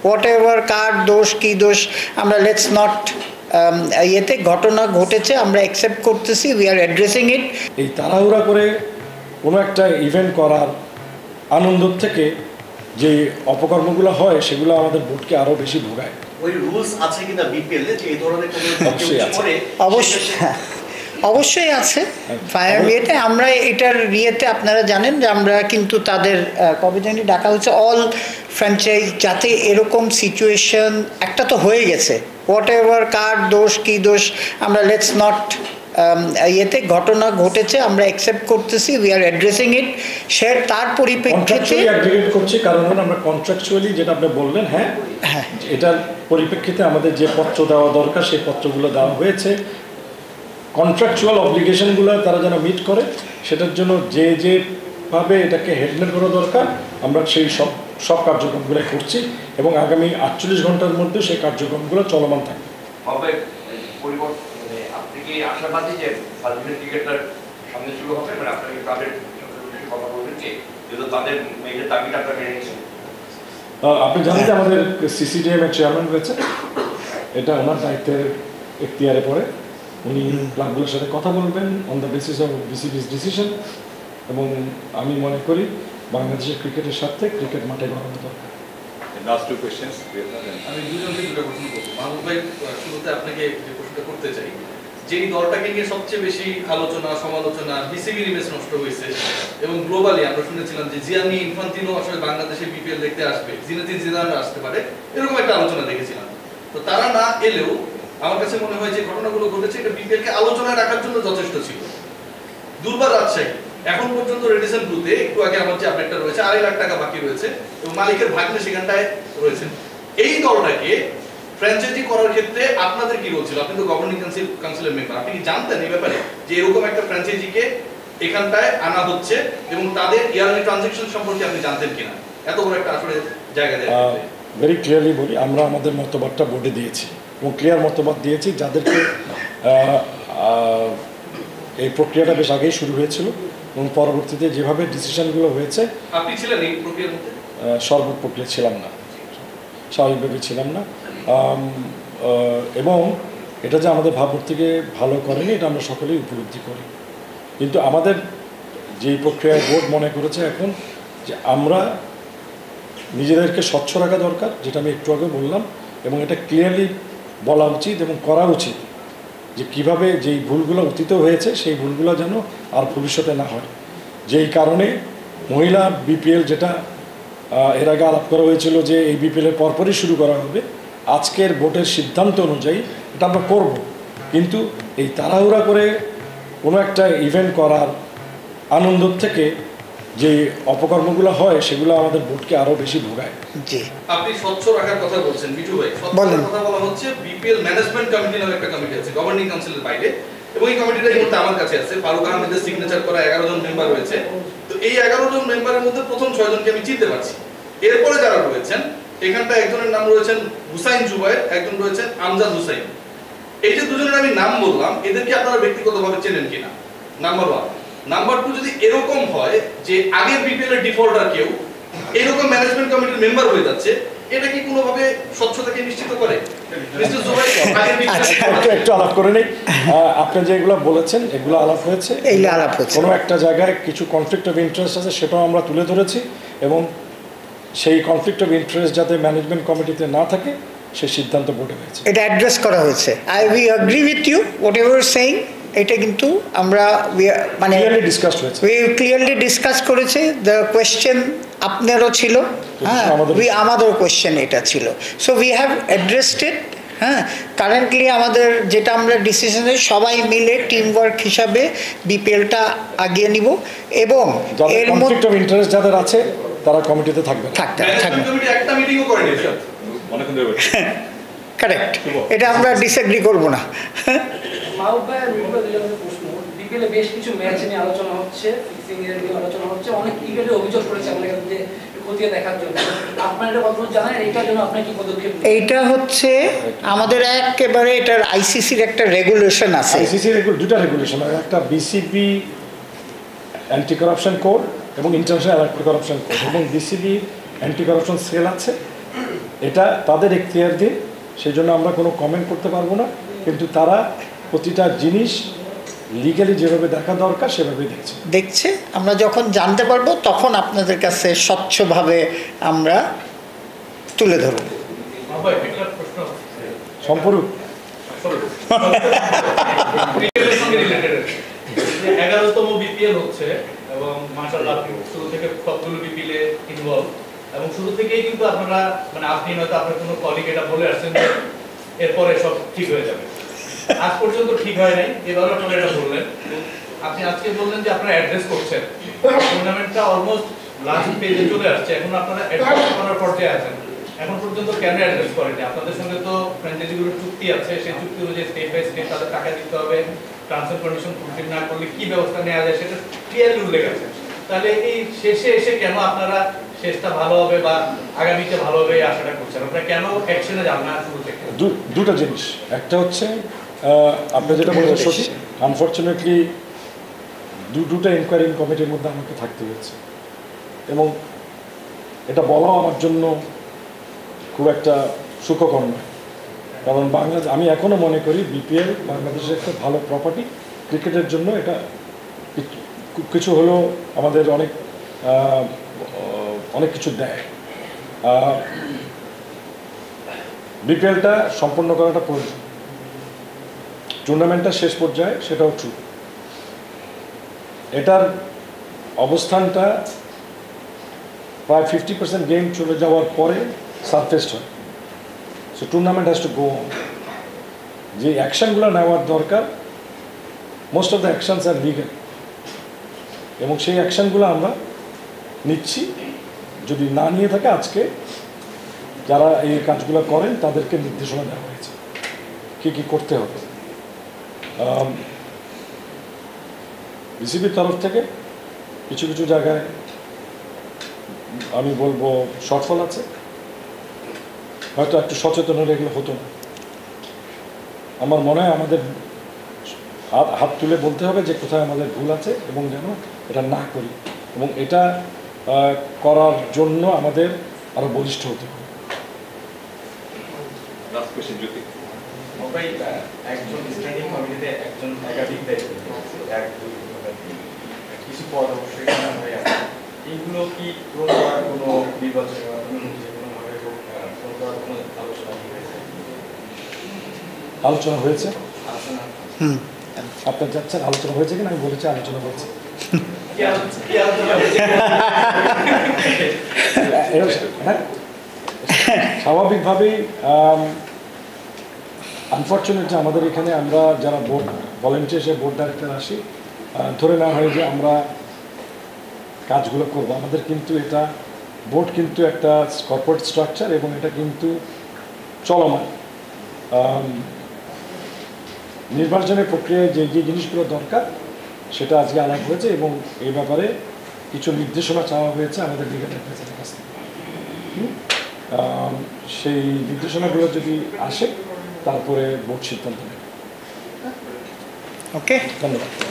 What ever কার দোষ কী দোষ আমরা লেটস নট ইয়েতে ঘটনা ঘটেছে আমরা অ্যাকসেপ্ট করতেছি, উই আর অ্যাড্রেসিং ইট। এই তাড়াহুড়া করে কোনো একটা ইভেন্ট করার আনন্দ থেকে যে অপকর্মগুলো হয় সেগুলো আমাদের বোর্ডকে আরও বেশি ভোগায়। ওই রুলস আছে কিনা বিপিএল যে এই ধরনের অবশ্যই আছে ফায়ার ইয়েতে। আমরা এটার ইয়েতে আপনারা জানেন যে আমরা কিন্তু তাদের কবে জানি ডাকা হচ্ছে অল ফ্র্যাঞ্চাইজ, যাতে এরকম সিচুয়েশন একটা তো হয়ে গেছে, হোয়াট এভার কার দোষ কী দোষ আমরা লেটস নট ইয়েতে ঘটনা ঘটেছে আমরা অ্যাকসেপ্ট করতেছি, উই আর অ্যাড্রেসিং ইট। সে তার পরিপ্রেক্ষিতে অ্যাগ্রিগেট করছি, কারণ আমরা কন্ট্রাকচুয়ালি যেটা আপনি বললেন, হ্যাঁ এটার পরিপ্রেক্ষিতে আমাদের যে পত্র দেওয়া দরকার সেই পত্রগুলো দেওয়া হয়েছে। কন্ট্রাকচুয়াল অব্লিগেশনগুলো তারা যেন মিট করে, সেটার জন্য যেভাবে এটাকে হ্যান্ডেল করা দরকার আমরা সেই সব কার্যক্রমগুলো করছি এবং আগামী 48 ঘন্টার মধ্যে সেই কার্যক্রমগুলো চলমান থাকবে। আপনি কি আশাবাদী যে ফাল্গুনের ক্রিকেটার সামনে শুরু হবে, মানে আপনাকে তাদের কথা বলবেন কি তাদের মেয়েদের দাবিটা আপনারা মেনে নিচ্ছেন? আপনি জানেন যে আমাদের সিসিডিএম এর চেয়ারম্যান রয়েছে, এটা ওনার দায়িত্বের এখতিয়ারে পড়ে। উনি ক্লাবগুলোর সাথে কথা বলবেন on the basis of BCB's decision, এবং আমি মনে করি বাংলাদেশের ক্রিকেটের সাথে ক্রিকেট মাঠে গড়ানো দরকার। লাস্ট টু কোশ্চেনস আমি দুজনকে দুটো প্রশ্ন করব। মাহমুদ ভাই, শুরুতে আপনাকে যে প্রশ্নটা করতে চাই, যেই দলটাকে নিয়ে সবচেয়ে বেশি আলোচনা সমালোচনা, বিসিবির ইমেজ নষ্ট হয়েছে এবং গ্লোবালি আমরা শুনেছিলাম যে জিয়ানি ইনফান্তিনো আসলে বাংলাদেশে বিপিএল দেখতে আসবে, জিনেদিন জিদান আসতে পারে, এরকম একটা আলোচনা দেখেছিলাম। তো তারা না এলেও আমার কাছে মনে হয় যে ঘটনাগুলো ঘটেছে এটা বিপিএল কে আলোচনায় রাখার জন্য যথেষ্ট ছিল। দুর্বার রাজশাহী এখন পর্যন্ত রেডিসন ব্লুতে একটু আগে আমার যে আপডেটটা রয়েছে 2.5 লাখ টাকা বাকি রয়েছে এবং মালিকের ভাগ্নে সেখানটায় রয়েছে। এই দলটাকে ফ্র্যাঞ্চাইজি করার ক্ষেত্রে আপনাদের কি রোল ছিল? আপনি তো গভর্নিং কাউন্সিলের মেম্বার, আপনি কি জানতেন এই ব্যাপারে যে এরকম একটা ফ্র্যাঞ্চাইজিকে এখানটায় আনা হচ্ছে এবং তাদের ইয়ারলি ট্রানজাকশন সম্পর্কে আপনি জানতেন কিনা এত বড় একটা আসলে জায়গা দেয়? ভেরি ক্লিয়ারলি বলি, আমরা আমাদের মতবাদটা বোর্ডে দিয়েছি এবং ক্লিয়ার মতবাদ দিয়েছি, যাদেরকে এই প্রক্রিয়াটা বেশ আগেই শুরু হয়েছিল এবং পরবর্তীতে যেভাবে ডিসিশনগুলো হয়েছে। আপনি ছিলেন এই প্রক্রিয়ার মধ্যে? সর্বপ্রক্রিয়া ছিলাম না, স্বাভাবিকভাবে ছিলাম না, এবং এটা যে আমাদের ভাবমূর্তিকে ভালো করেনি এটা আমরা সকলেই উপলব্ধি করি। কিন্তু আমাদের যেই প্রক্রিয়ায় বোর্ড মনে করেছে এখন যে আমরা নিজেদেরকে স্বচ্ছ রাখা দরকার, যেটা আমি একটু আগে বললাম, এবং এটা ক্লিয়ারলি বলা উচিত এবং করা উচিত যে কিভাবে যেই ভুলগুলো অতীত হয়েছে সেই ভুলগুলো যেন আর ভবিষ্যতে না হয়। যেই কারণে মহিলা বিপিএল, যেটা এর আগে আলাপ করা হয়েছিল যে এই বিপিএলের পরপরই শুরু করা হবে, আজকের বোর্ডের সিদ্ধান্ত অনুযায়ী এটা আমরা করব। কিন্তু এই তাড়াহুড়া করে কোনো একটা ইভেন্ট করার আনন্দ থেকে যে অপকর্মগুলো হয় সেগুলো আমাদের বোর্ডকে আরও বেশি ভোগায়। জি, আপনি স্বচ্ছ রাখার কথা বলছেন মিঠু ভাই, স্বচ্ছ রাখার কথা বলা হচ্ছে বিপিএল ম্যানেজমেন্ট কমিটি নামে একটা কমিটি আছে গভর্নিং কাউন্সিলের বাইরে, এবং এই কমিটিটা এই মুহূর্তে আমার কাছে আছে। ফারুক আহমেদের সিগনেচার করা 11 জন মেম্বার রয়েছে। তো এই 11 জন মেম্বারের মধ্যে প্রথম 6 জনকে আমি চিনতে পারছি। এরপরে যারা রয়েছেন এখানটা একজনের নাম রয়েছেন হুসাইন জুবায়ের, একজন রয়েছেন আমজাদ হুসাইন। এই যে দুজনের আমি নাম বললাম, এদেরকে আপনারা ব্যক্তিগতভাবে চেনেন কিনা? নাম্বার 1। নাম্বার 2, যদি এরকম হয় যে আগের বিপিএল এর ডিফল্টার কেউ এরকম ম্যানেজমেন্ট কমিটির মেম্বার হয়ে যাচ্ছে, এটা কি কোনোভাবে স্বচ্ছতাকে নিশ্চিত করে? মিস্টার জুবায়ের, আগের বিপিএল একটু আলাপ করে নেই। আপনি যেগুলো বলেছেন এগুলো আলাপ হয়েছে, কোনো একটা জায়গায় কিছু কনফ্লিক্ট অফ ইন্টারেস্ট আছে সেটাও আমরা তুলে ধরেছি, এবং সেই কনফ্লিক্ট অফ ইন্টারেস্ট যাতে ম্যানেজমেন্ট কমিটিতে না থাকে সেই সিদ্ধান্ত বোর্ডে হয়েছে, এটা অ্যাড্রেস করা হয়েছে। We agree with you whatever saying. এটা কিন্তু আমরা মানে ক্লিয়ারলি ডিসকাস করেছে। দ্য কোয়েশ্চেন আপনারও ছিল, হ্যাঁ, আমাদেরও কোয়েশ্চেন এটা ছিল। So we have addressed it. হ্যাঁ, কারেন্টলি আমাদের যেটা আমরা ডিসিশনে সবাই মিলে টিম ওয়ার্ক হিসাবে বিপিএলটা আগিয়ে নিব, এবং এর মধ্যে ইন্টারেস্ট যাদের আছে তারা কমিটিতে থাকবে। কমিটি একটা মিটিংও করেনি স্যার, অনেকক্ষণ ধরে কারেক্ট, এটা আমরা ডিসএগ্রি করব না। মাহবুব ভাই দুজনের প্রশ্ন, বিপিএলে বেশ কিছু ম্যাচ নিয়ে আলোচনা হচ্ছে, ফিক্সিং এর নিয়ে আলোচনা হচ্ছে, অনেক ক্রিকেটে অভিযোগ করেছে আমাদের কাছে খতিয়ে দেখার জন্য। আপনারা এটা কতদূর জানেন, এইটার জন্য আপনার কি পদক্ষেপ? এইটা হচ্ছে আমাদের একেবারে এটার আইসিসির একটা রেগুলেশন আছে। আইসিসির দুটা রেগুলেশন, একটা বিসিবি অ্যান্টি কারাপশন কোড এবং ইন্টারন্যাশনাল অ্যান্টি কারাপশন কোড, এবং বিসিবি অ্যান্টি কারাপশন সেল আছে এটা তাদের এখতিয়ার দিন, সেই জন্য আমরা কোনো কমেন্ট করতে পারবো না, কিন্তু তারা প্রতিটা জিনিস লিগ্যালি যেভাবে দেখা দরকার সেভাবেই দেখছে। আমরা যখন জানতে পারবো তখন আপনাদের কাছে স্বচ্ছভাবে আমরা তুলে ধরব। সম্পূর্ণ 11তম বিপিএল হচ্ছে এবং মাশাআল্লাহ শুরু থেকে সবগুলো বিপিএল এ ইনভলভ, এবং শুরু থেকেই কিন্তু আপনারা মানে আপনি নয়তো আপনার কোনো কলিগ এটা বলে আসছেন যে এরপরে সব ঠিক হয়ে যাবে। আজ পর্যন্ত ঠিক হয় নাই, এবারে আপনারা এটা বললেন। আপনি আজকে বললেন যে আপনারা অ্যাড্রেস করছেন, টুর্নামেন্টটা অলমোস্ট লাস্ট পেজে চলে আসছে, এখন আপনারা অ্যাড্রেস করার পর্যায়ে আছেন। এখন পর্যন্ত কেন অ্যাড্রেস করেনি? আপনাদের সঙ্গে তো ফ্র্যাঞ্চাইজিগুলোর চুক্তি আছে, সেই চুক্তি অনুযায়ী স্টেপ বাই স্টেপ তাদের টাকা দিতে হবে, টার্মস এন্ড কন্ডিশন ফুলফিল না করলে কি ব্যবস্থা নেওয়া যায় সেটা ক্লিয়ারলি উল্লেখ আছে। তাহলে এই শেষে এসে কেন আপনারা শেষটা ভালো হবে বা আগামীতে ভালো হবে এই আশাটা করছেন? আপনারা কেন অ্যাকশনে যান না শুরু থেকে? দুটো জিনিস, একটা হচ্ছে আপনি যেটা বলছেন সঠিক, আনফর্চুনেটলি দুটো ইনকোয়ারিং কমিটির মধ্যে আমাকে থাকতে হয়েছে, এবং এটা বলাও আমার জন্য খুব একটা সুখকর নয়, কারণ বাংলাদেশ, আমি এখনও মনে করি বিপিএল বাংলাদেশের একটা ভালো প্রপার্টি, ক্রিকেটের জন্য এটা কিছু হলেও আমাদের অনেক কিছু দেয়। বিপিএলটা সম্পন্ন করাটা প্রয়োজন, টুর্নামেন্টটা শেষ পর্যায়ে সেটাও ট্রু। এটার অবস্থানটা প্রায় 50% গেম চলে যাওয়ার পরে সারফেসড হয়। So tournament has to go on. যে অ্যাকশানগুলো নেওয়ার দরকার, most of the actions are legal, এবং সেই অ্যাকশানগুলো আমরা নিচ্ছি। যদি না নিয়ে থাকে, আজকে যারা এই কাজগুলো করেন তাদেরকে নির্দেশনা দেওয়া হয়েছে কী কী করতে হবে। বিসিবির তরফ থেকে কিছু কিছু জায়গায় আমি বলবো শর্টফল আছে, হয়তো একটু সচেতন হলে এগুলো হতো না। আমার মনে হয় আমাদের হাত তুলে বলতে হবে যে কোথায় আমাদের ভুল আছে, এবং যেন এটা না করি, এবং এটা করার জন্য আমাদের আরো বলিষ্ঠ হতে হবে। লাস্ট কোশ্চেন জ্যোতি। ভাই, একজন স্ট্যান্ডিং কমিটিতে একজন একাধিক দায়িত্ব, এক দুই কিছু পদ অবশ্যই হয়ে আছে, এইগুলো কি পূরণ করার কোনো নির্বাচন যেকোনোভাবে পূরণ করার কোনো আলোচনা হয়েছে? আলোচনা আপনার যাচ্ছেন আলোচনা হয়েছে কিনা? আমি বলেছি আলোচনা হয়েছে। স্বাভাবিকভাবেই আনফর্চুনেটলি আমাদের এখানে আমরা যারা বোর্ড ভলেন্টিয়ার বোর্ড ডাইরেক্টর আসি, ধরে নেওয়া হয় যে আমরা কাজগুলো করব। আমাদের কিন্তু এটা বোর্ড কিন্তু একটা কর্পোরেট স্ট্রাকচার, এবং এটা কিন্তু চলমান। নির্বাচনের প্রক্রিয়ায় যে যে জিনিসগুলো দরকার সেটা আজকে আলাপ হয়েছে, এবং এই ব্যাপারে কিছু নির্দেশনা চাওয়া হয়েছে আমাদের লিগ্যাল অ্যাডভাইজারের কাছ থেকে। সেই নির্দেশনাগুলো যদি আসে তারপরে বোর্ড সিদ্ধান্ত নেবে। ওকে, ধন্যবাদ।